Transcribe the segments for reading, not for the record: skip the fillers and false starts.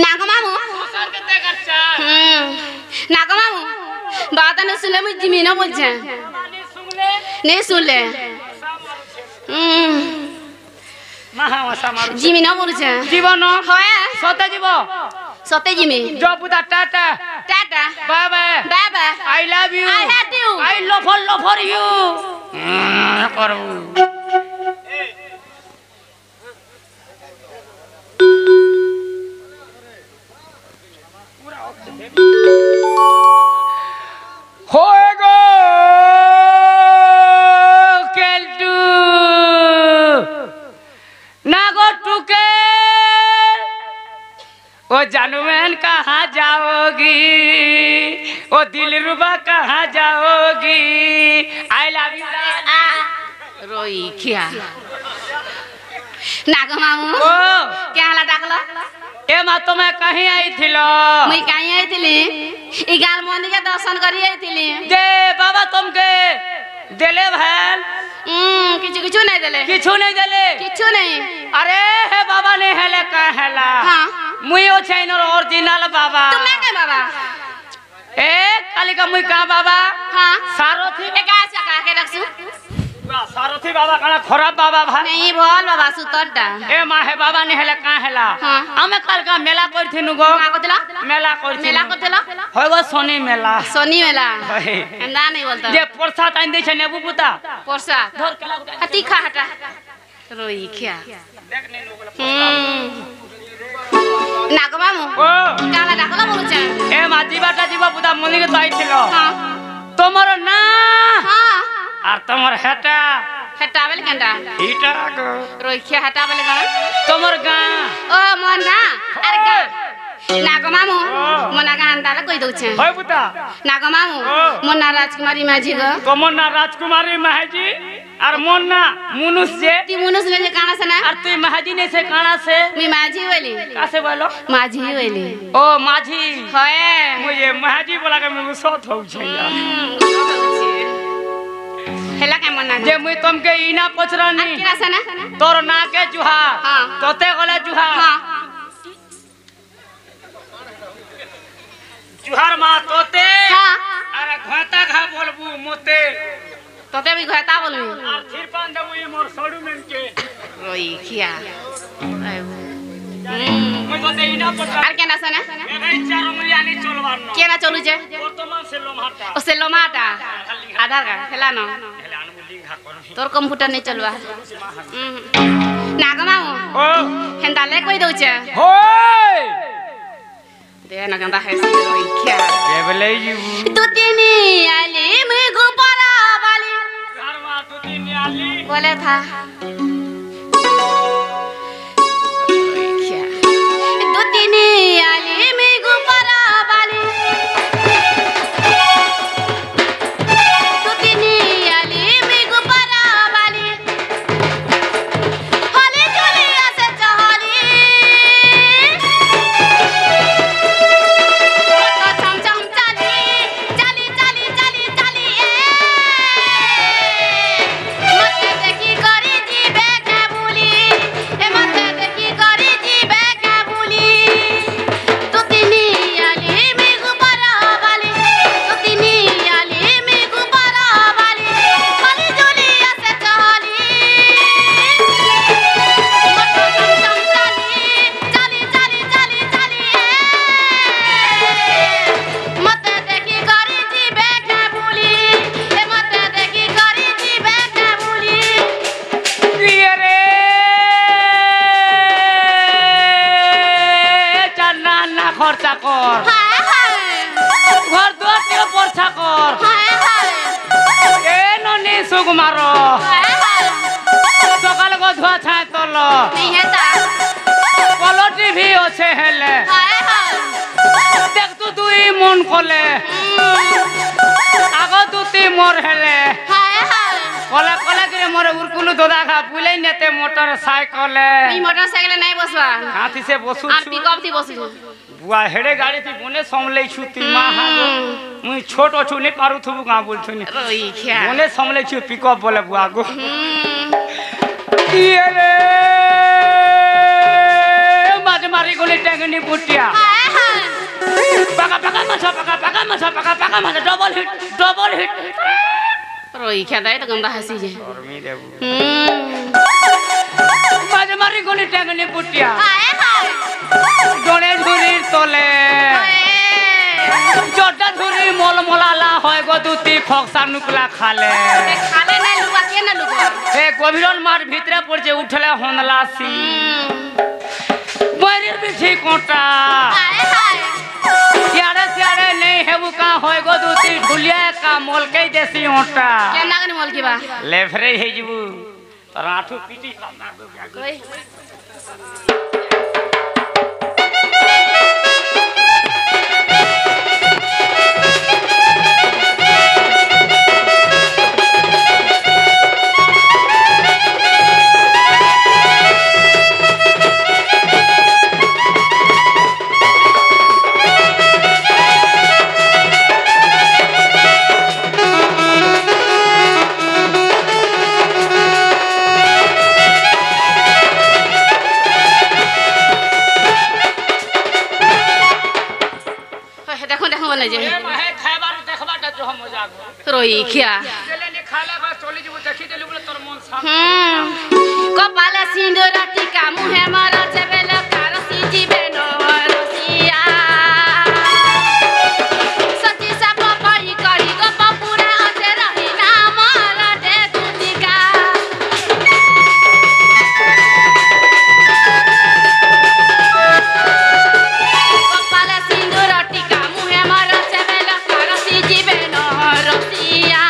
नागो मामू नागो मामू बात नहीं सुनले मुझे जिमीना बोलছে नहीं सुनले जिमीना बोलছে जीवन হয় सते जीव সতে জিমি जो पुता tata tata bye bye bye bye I love you I hate you I love for you करू होएगो केल्टू नागो टुके ओ जानूमैन कहाँ जाओगी ओ दिलरुबा कहाँ जाओगी आई लव यू रोई क्या नागो मामू ओ क्या हाल डाकलो ए मा तो मैं कहीं आई थिलो मुई कहीं आई थिली ई गाल मंदिर के दर्शन करी आई थिली जे बाबा तुमके देले भैल किछु नहीं देले किछु नहीं देले किछु नहीं अरे हे बाबा ने हेले कहेला हां मुई ओ चैनल ओरिजिनल बाबा तुम मैं के बाबा ए काली का मुई का बाबा हां सारथी ए का से का के रखसु सारथी बाबा कना खराब बाबा भाई नहीं बोल बाबा सुतडा ए मा हे बाबा ने हेले का हेला हां हमें कल का मेला करथिनु गो का कोतला मेला करथिनु मेला कोतला होगो सोनी मेला सोनी मेला होय अंदा नहीं बोलता जे परसा तान दे छे नेबू पुता परसा धर केला हती खा हटा रोई क्या देख ने लोग नागो मामू ओ काला डाकला बोलुछ ए मा जीवाटा जीवा पुता मनी के ताई थिलो हां तोमर ना हां আর তোমার হেটা हटावेल केंडा इटा को रोइखिया हटावेल गण তোমার গা ओ मोना अरे गा नागो मामू मोना गा अंदाले कहि दउछे হয় পুতা नागो मामू मोना राजकुमारी माझी गो তোমার না রাজকুমারী মাহাজি আর মন না মুনুস যে ती मुनुस ले काना से ना আর তুই মাহাজি ने से काना से मी माझी वेली कासे बोलो माझी वेली ओ माझी होए मुझे माहाजी बोला के मैं सत हो छै हेला के मना जे मुई तुमके इना पचरानी किना से ना तोर ना के जुहा हां तोते गले जुहा हां जुहार मा तोते हां अरे घाता घा बोलबू मोते तोते भी घता बोलबी और फिर पान देबू ये मोर सडू में के रोई खिया मुई तोते इना पचरा আর কেনা से ना ए भाई चार उंगलियां नहीं चलवार न केना चलु जे वर्तमान से लोमाटा ओ से लोमाटा आधार कार्ड हेला न हेला अनुमति घा कर तोर कंप्यूटर नहीं चलवा नागो मामू ओ हेंदा ले कोई दउछे होय दे ना गंदा है सी रोई क्या ये बोले यू तू तीनी आली मैं गुपारा वाली चार मा तू तीन आली बोले था तू तीनी आली मैं गुपारा वाली तू तीनी आली मैं गुपारा वाली होली जुलिया से चहली चम चम चली चली चली चली चली मत देखी करी जीवे के भूली मत देखी करी जीवे के भूली तू तीनी आली में गुबारा वाली तू तीनी आली में गुबारा वाली होली जुलिया से चली मत चम चम चली चली चली चली मत देखी करी जीवे के भूली मत देखी करी जीवे के भूली ये रे चन्ना ना खर्चा कर हाय हाय घर दुआर के परछा कर हाय हाय ए ननी सुकुमार हाय हाय सकाल को धुआ छाय तल नहीं है ता कलो टीवी আছে হেলে हाय हाय देख तू दुई মন কলে আগো দুতি মোর হেলে हाय हाय কলে কলে করে মোর উরকুলু দোদা খা পুলাই নেতে মোটর সাইকেলে मी मोटरसाइकिल नहीं बसवा हाथी से बसु আর पिकअप थी बसु बुआ हेडे गाड़ी थी बोने समले छु ती मा हा मुई छोट छु ने पारु थबु गा बोल छु ने रोई क्या बोने समले छु पिकअप बोले बुआ गो ये रे माज मारी गोली गुली टेंगनी पुटिया हाय हाय पका पका मसा डबल हिट रोई क्या दाई तो गंदा हंसी जे गर्मी देबू मारी गुली टेंगनी पुटिया हाय हाय डोने झुरी तोले चोटा झुरी मोल मोलाला होय गो दुती खोक्सा नुकला खाले खाले नहीं लुआ के ना लुआ ए गोभिरन मार भीतरे पड़जे उठले होनला सी बरीर बिछी कोटा हाय हाय यारे सियारे नहीं हेबू का होय गो दुती ढुलिया का मोल के देसी ओटा के नागनी मोल की बा लेफरे हे जीबू तराठू पीटी ना दो कोई बोले जे महे खाइबार देखबाटा जो हम मजाक रोई क्या चले ने खाला बस चली जबो देखि देलु बोले तोर मन सा कपाल सिंदूर टीका मुहे मारा चबेल कारसी जीवेनो रसिया सती सब पई करी गो पूरा असे रही ना मारा दे दुतिका कपाल सिंदूर टीका मुहे मारा चबेल कारसी जीवेनो रसिया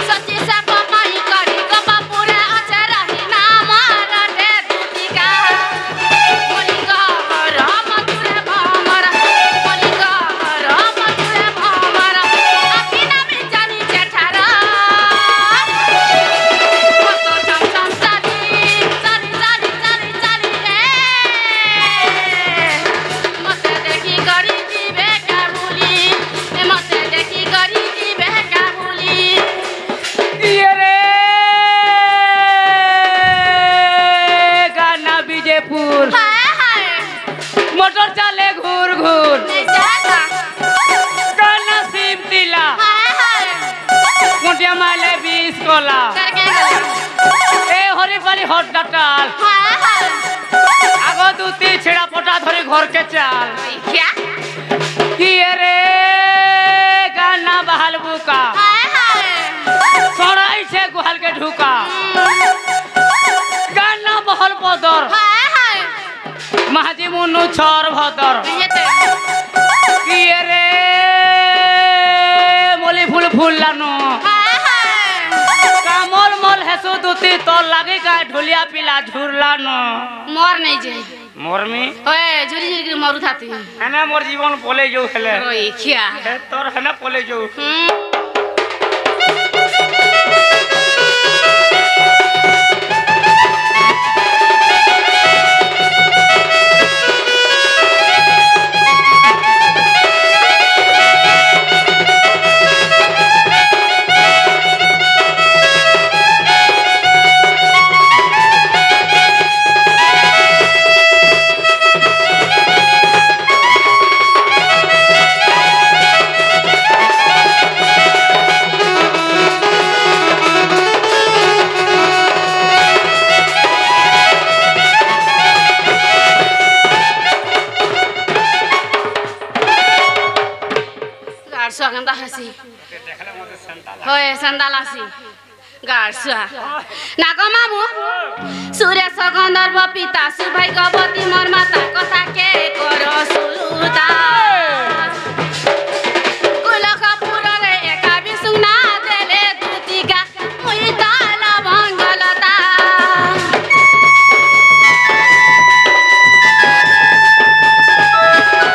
सती सब पई करी गो पूरा असे रही ना मारा दे दुतिका बोली गो राम तुरे भमरा बोली गो राम तुरे भमरा अखिना में जानी जेठारा तो चम चम चली रे मते देखी गरी जीवे का भूली मते देखी गरी जीवे का भूली ये रे गाना विजयपुर हाय हाय मोटर चले घूर घूर नहीं जाता गाना शिव दिला हाय हाय कुटिया माले 20 कोला करके गला ए हरि बाली हट डाटाल हाय हाय आगो दुती छिड़ा पोटा धरी घर के चाल क्या कि ये रे गाना बहाल बुका हाय हाय सोनाई से गुहाल के ढुका गाना बहल पदर हाय हाय महाजी मुन्नु छोर भदर ये तो कि ये रे मोली फूल फूल लानो हाय हाय कामल मल हेसु दुती तो लागे का ढोलिया पिला झुरलानो मोर नहीं जे मोरमी ओए झुरी झुरी के मरु थाती एने मोर जीवन पोले जो हेले रोई क्या हे तोर हेने पोले जो गारसुआ गंदा हसी होए संदालासी गारसुआ नागो मामु सूर्य सगंधर्व पिता सुभाई गवती मोर माता कथा के करो सुलुता कुल कपूर रे एका बिसुना देले दुतिका मुई ताल मंगलता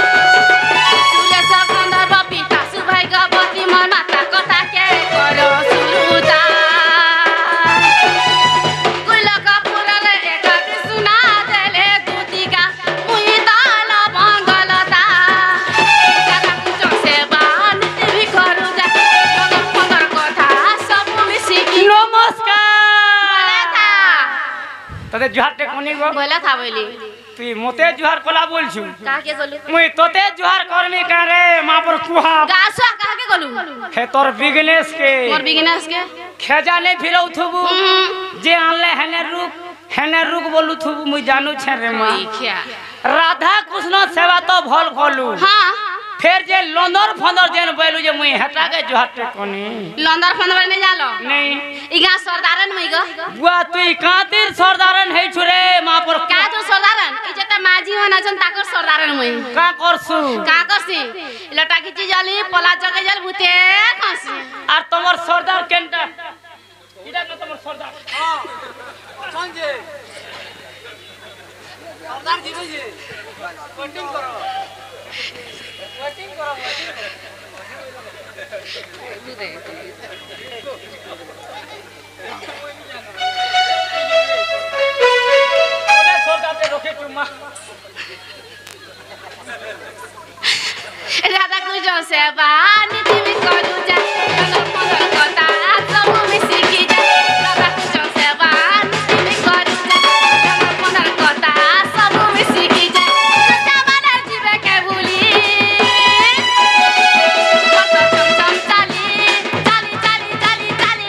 सूर्य सगंधर्व पिता सुभाई गवती मोर माता कथा के करो सुलुता कुल कपूर रे एका बिसुना देले दुतिका मुई ताल मंगलता दादा कुछ सेवा नीति भी करू जा मगर कथा सब मिसिकी नमस्कार बोला था तते जुहार टेकोनी गो बोला था बोली তুই মতে জুহার কলা বলছু কাকে গলু মুই তোতে জুহার করমি কারে মা পর কুহা গাছুয়া কাকে গলু হে তোর বিজনেস के मोर बिगिनर्स के খেজানে ফিরৌ থবু যে আনলে হেনে রুক বলু থবু মুই জানু ছে রে মা क्या রাধা কৃষ্ণ সেবা তো ভল কলু हाँ फिर जे लंदर फंदर जेन बोलू जे मुई हटा के जोहटे कोनी लंदर फंदर नहीं जालो नहीं इगा सरदारन मई गो बुआ तुई कातिर सरदारन है छुरे मा पर का तो सरदारन ई जता माजी होना छन ताकर सरदारन मई का करसु का करसी लटा खिची जाली पला जगे जल भूते खसी আর তোমার সর্দার কেনটা এটা না তোমার সর্দার हां संजय সর্দার জি ভাই ওয়েটিং করো राधा कुछ सेवा नीति में करू जा मनोर कथा सब में सीखी जा राधा कुछ सेवा नीति में करू जा मनोर कथा सब में सीखी जा जमाना जीवे के भूली मत चम चाली चाली चाली चाली चाली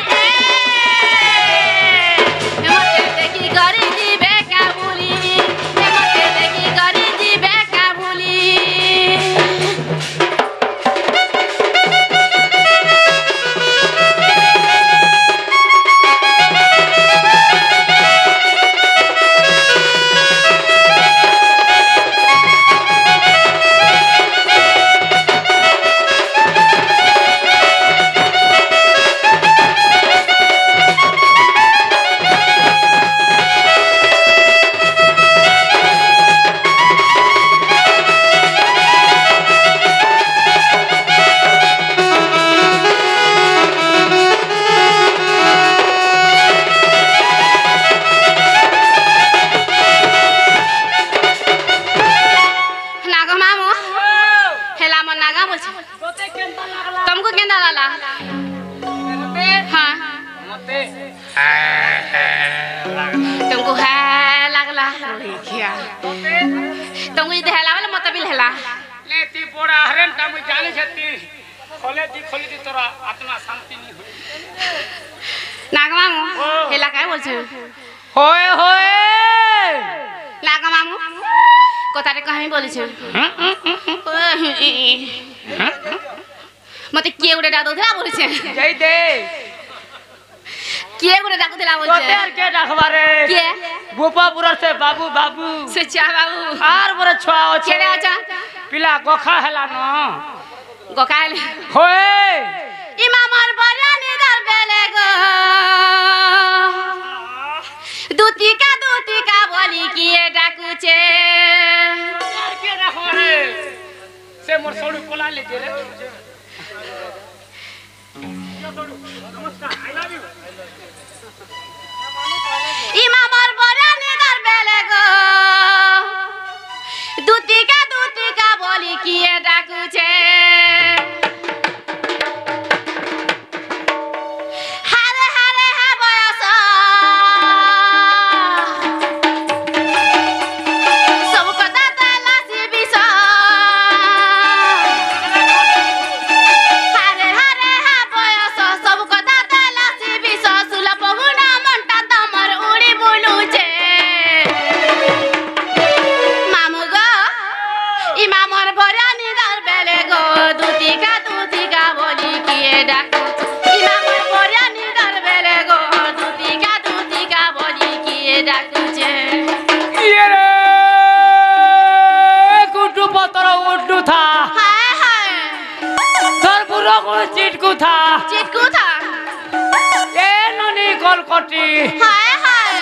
मते देखी गरी जीवे के भूली मते देखी गरी जीवे के भूली नागो मामू हेला मन नागा बोल তোতে কেনটা লাগলা तुमको केंदा लाला মতে हाँ মতে तुमको है लागला क्या তোতে तुमको इधर हेला वाला मत बिल हेला লে তি পড়া হরেন তা মুই জানি ছতি খলে দি তোরা আত্মা শান্তি নি হই नागो मामू हेला काय बोल होय होय नागो मामू कोतारे कहीं बोली छे मते के उड़े डादो दिला बोली छे जय दे के उड़े डादो दिला बोली তোতে छे আর কে ডাকবারে के গোপাপুর সে বাবু বাবু सच्चा बाबू আর বড় ছোয়া আছে केले आचा পিলা গখা হেলা ন गोकाल होय इमामर बरानी दर बेले गो दूती का बोली किए डाकू छे আর কে ডাকবারে সে মোর সড়ু কোলা লেতে রে नमस्कार आई लव यू इमामर बरानी दर बेले गो दूती का बोली किए डाकू छे हारे हारे हा बयस सब कदा तला सी बिस हारे हारे हा बयस सब कदा तला सी बिस सुला पहुना मनटा तमर उड़ी बुलू छे मामू गो इमामर भरानी दर बेले गो दूती का बोली किए डाकू इमामर भरानी दर बेले गो दूती का बोली किए डाकू छे ये रे कुटु पतर उड्डू था हाय हाय তোর বুড়ো কোন চিটকু থা चिटकू था এ ননি কলকটি हाय हाय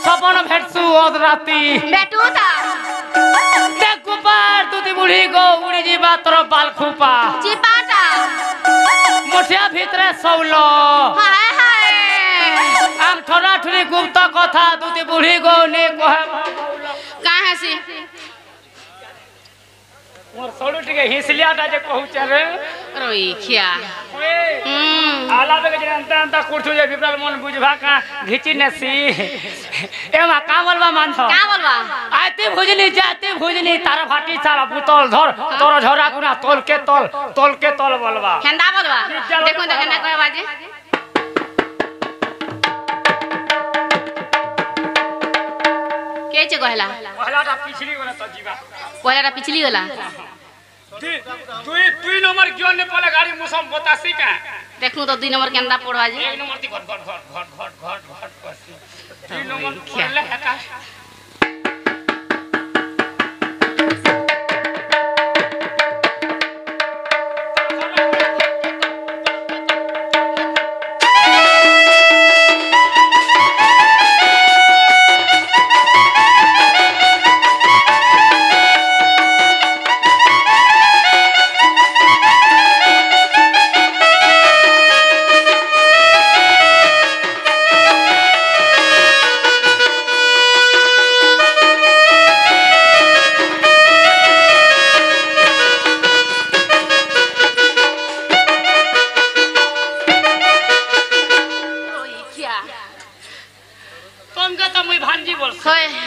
সপন ভেটসু অদ রাতি बेटू था দেখু পার তুতি বুড়ি গো উড়ি ଯିବା তোর বাল খুপা चिपाटा মোঠিয়া ভিতরে সৌল हाय हाय আম ঠনা ঠুনি গুপ্ত কথা তুতি বুড়ি গো নে কহে कहाँ से মোর সড়ু টিকে হিসলিয়াটা যে কহুছে রে रोइखिया आला पे जनता अंता कुर्सु जे विप्राल मन बुझभा का घिची नसी एमा कामलवा मानथो का बोलबा आते भुजनी जाते भुजनी तारा फाटी सारा बुतल धर तोर झोरा गुना तोल के तोल बोलबा केंदा बोलबा देखो तो केना कहे बाजे के चे कहला पहलाटा पिछली वाला सजीवा पहलाटा पिछली वाला दुई नंबर क्यों ने पहले गाड़ी मुसम बतासी का देखू तो 2 नंबर केंदा पड़वा जी एक नंबर ती घट पसी 3 नंबर पहले हटा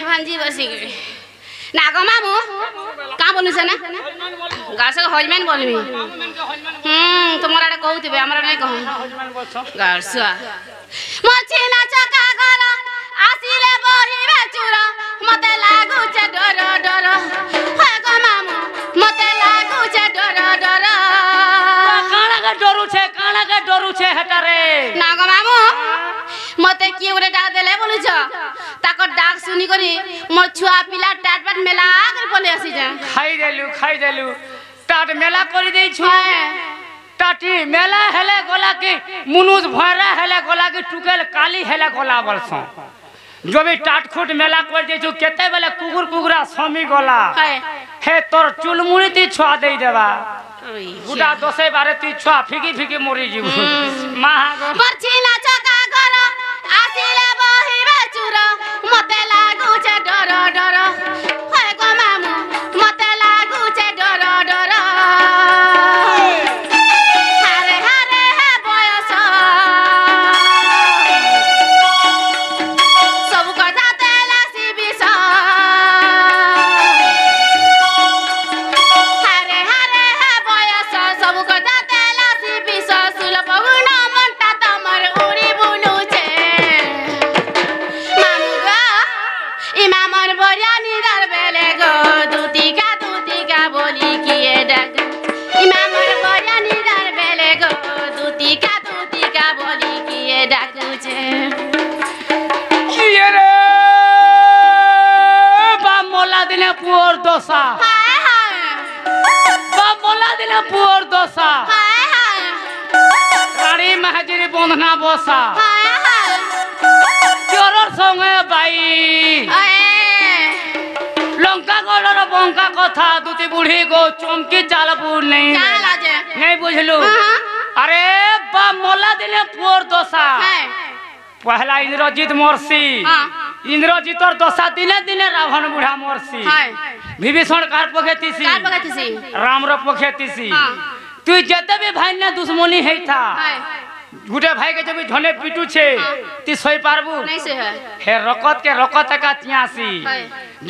भांजी बसी गई ना गो मामू का बोलू से ना गार से हजमेन बोलमी तुम्हारा रे कहउतिबे हमरा नहीं कहू गार से मछी ना चका गला आसीले बहिबे चुरा मते लागू छे डर डर हे गो मामू मते लागू छे डर डर काना के डरू छे हटा रे ना गो मामू मते किए रे डाक देले बोलू छ ताको डाक सुनी करी मोर छुआ पिला टाट पाट मेला कर बोले आसी जा खाई देलु टाट मेला करी देई छु टाटी मेला हेले गोला की मुनुज भरा हेले गोला की टुकेल काली हेले गोला बलसो जो भी टाटखुट मेला कर दे छु केते बेले कुकुरा स्वामी गोला हे तोर चुलमुनी ती छुआ देई देबा बुढ़ा 10-12 ती छुआ फिकी मोरी जीव महागो परछी ना चका घर आसीले बहिबे चुरा मते लागू छे डर डर हे गो मामू मते लागू छे डर डर हारे हारे हे बयस सब কথা তেলা সিবিস हारे हारे हे बयस सब কথা তেলা সিবিস সুল পগুণ মনটা তোমার উড়ি বুলু छे मामू गो इमामर बरियानी दर बेले गो दूतिका बोली किए डाक इमामर बरियानी दर बेले गो दूतिका बोली किए डाकू छे किए रे बा मोला दिने पुअर दोसा हाय हाय बा मोला दिने पुअर दोसा हाय हाय रानी महाजिरी बंधना बसा हाय हाय चोरर संगे बाई लंका गड़र बंका कथा दुती बुढ़ी गो चमकी चालबू नहीं चाल आजे नहीं बुझलू अरे बा मोला दिने पुअर दोसा हाय पहला इंद्रजीत मरसी हां इंद्रजीतर दशा दिने दिने रावण बुढ़ा मरसी हाय विभीषण कार पखेतीसी कार पगतिसी राम रो पखेतीसी हां तू जते भी भाई ने दुश्मनी है था हाय गुटे भाई के जब धने पिटू छे ती सोई पारबू नहीं से है हे रकत के रकत का 83 हाय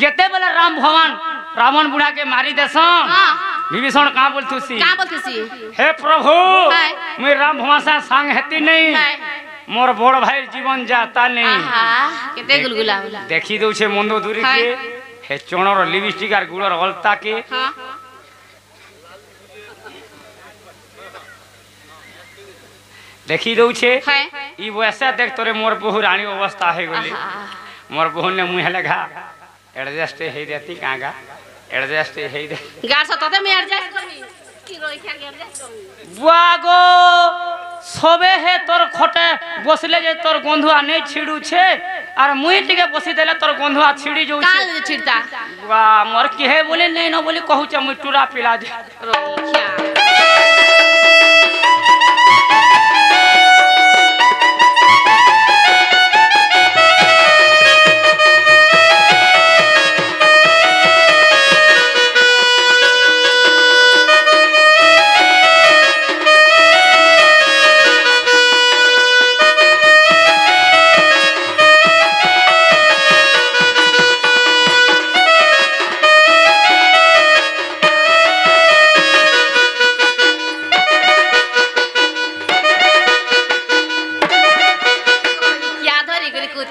जते बेले राम भगवान रावण बुढ़ा के मारी देसन हां विभीषण का बोलतुसी का बोलतिसी हे प्रभु हाय मैं राम भगवान से संग हेती नहीं हाय मोर बड़ भाई जीवन जाता नहीं आहा केते गुलगुला होला देखी दउ छे मंदो दूरी के हे चोणर लिपस्टिक आर गुड़र अलता के हां देखी दउ छे हाय ई वैसे देख तोरे मोर बहु रानी अवस्था है गोली मोर बहु ने मुंह लगा एडजस्ट हे देती कागा एडजस्ट हे दे गार सतते में एडजस्ट करबी की रोई खा के एडजस्ट करबी बुआगो सबे हे तोर खटे बसले जे तोर गंधुआ नहीं छिड़ू छे और मुई टिके बसी देले तोर गंधुआ छिड़ी जो काल छिड़ता बा मोर की है बोले नहीं न बोले कहू छ मुई टूरा पिला दे रोई खा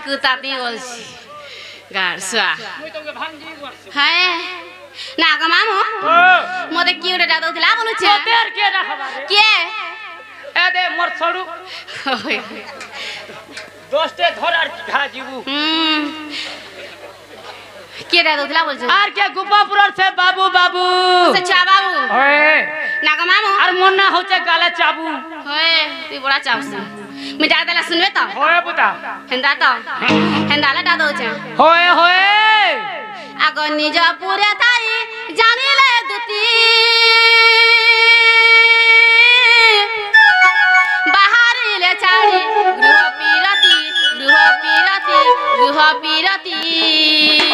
কুতাতি বলছি গারসা মুই তোকে ভাঞ্জি করছি হ্যাঁ না গো মামু মতে কি ওটা দাদুলা বলুছে তোদের কে রাখবা রে কে এ দে মোর ছড়ু ওই দোস্তে ধরার ঘা জিবু কে দাদুলা বলছে আর কে গোপাপুরের সে বাবু বাবু আচ্ছা বাবু ওয়ে না গো মামু আর মন না হচ্ছে গালে চাবু ওই তুই বড়া চাউছ मी दादाला सुनवे तो होय बुता हेंदाला दादा होचे होय होय आगो निज पुरे ताई जानिले दुती बाहरिले चारी गृह पीरती